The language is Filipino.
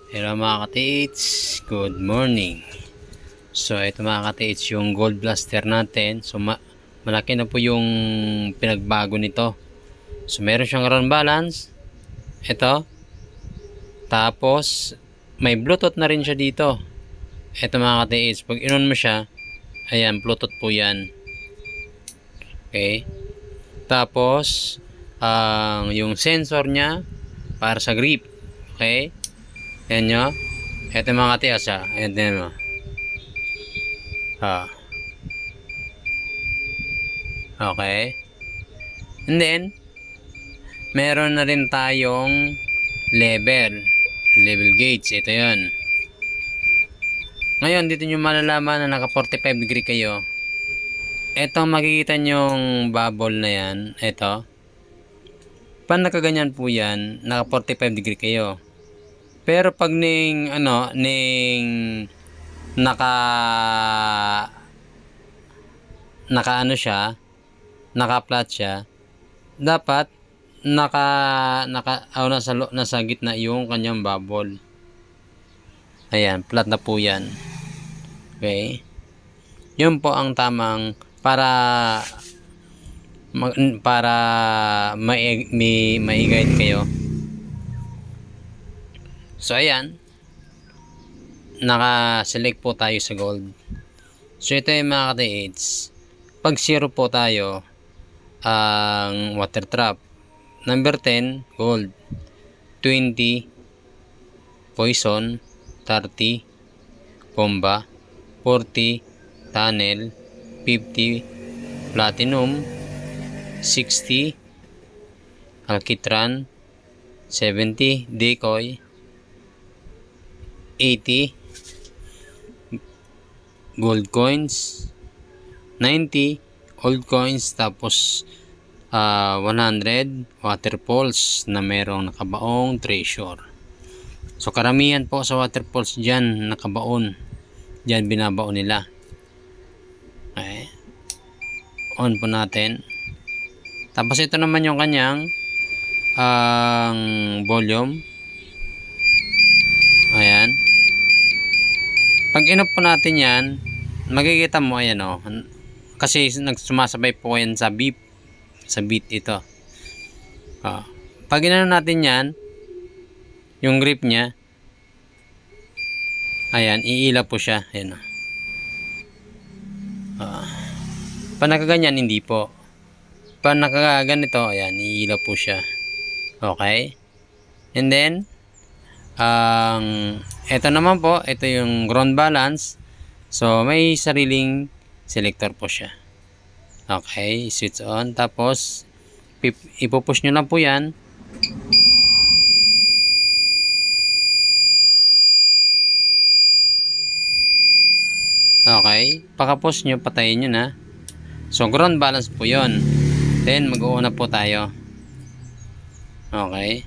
Hello mga ka-TH, good morning. So ito mga ka-TH yung gold blaster natin. So malaki na po yung pinagbago nito. So meron siyang ground balance. Ito. Tapos may bluetooth na rin siya dito. Ito mga ka-TH, pag in-on mo siya, ayan, bluetooth po yan. Okay. Tapos yung sensor niya para sa grip. Okay. Ayan nyo. Ito mga ka-TH ha. Ayan din mo. Okay. And then, meron na rin tayong level gauge. Ito yan. Ngayon, dito nyo malalaman na naka 45 degree kayo. Ito makikita nyong bubble na yan. Ito. Pag nakaganyan po yan, naka 45 degree kayo. Pero pag naka ano siya, naka-flat siya, dapat nasa gitna yung kanyang bubble. Ayan, flat na po yan. Okay. Yun po ang tamang para mai-guide kayo. So ayan, naka-select po tayo sa gold. So ito yung mga ka-TH. Pag 0 po tayo, ang water trap. Number 10, gold. 20, poison. 30, bomba. 40, tunnel. 50, platinum. 60, alkitran. 70, decoy. 80, gold coins. 90, old coins. Tapos 100, waterfalls na merong nakabaong treasure. So karamihan po sa waterfalls dyan nakabaon. Dyan binabaon nila. Okay. On po natin. Tapos ito naman yung kanyang volume. Ayan. Pag in-off po natin yan, makikita mo ayan o. Kasi nagsumasabay po yan sa beep. Sa beat ito. Pag inano natin yan, yung grip niya, ayan, iila po siya. Ayan o. Pag nakaganyan, hindi po. Pag nakaganito, ayan, iila po siya. Okay. And then, ito naman po, ito yung ground balance. So, may sariling selector po siya. Okay, switch on. Tapos, ipupush nyo lang po yan. Okay, pagka-push nyo, patayin nyo na. So, ground balance po yon. Then, mag-uuna po tayo. Okay.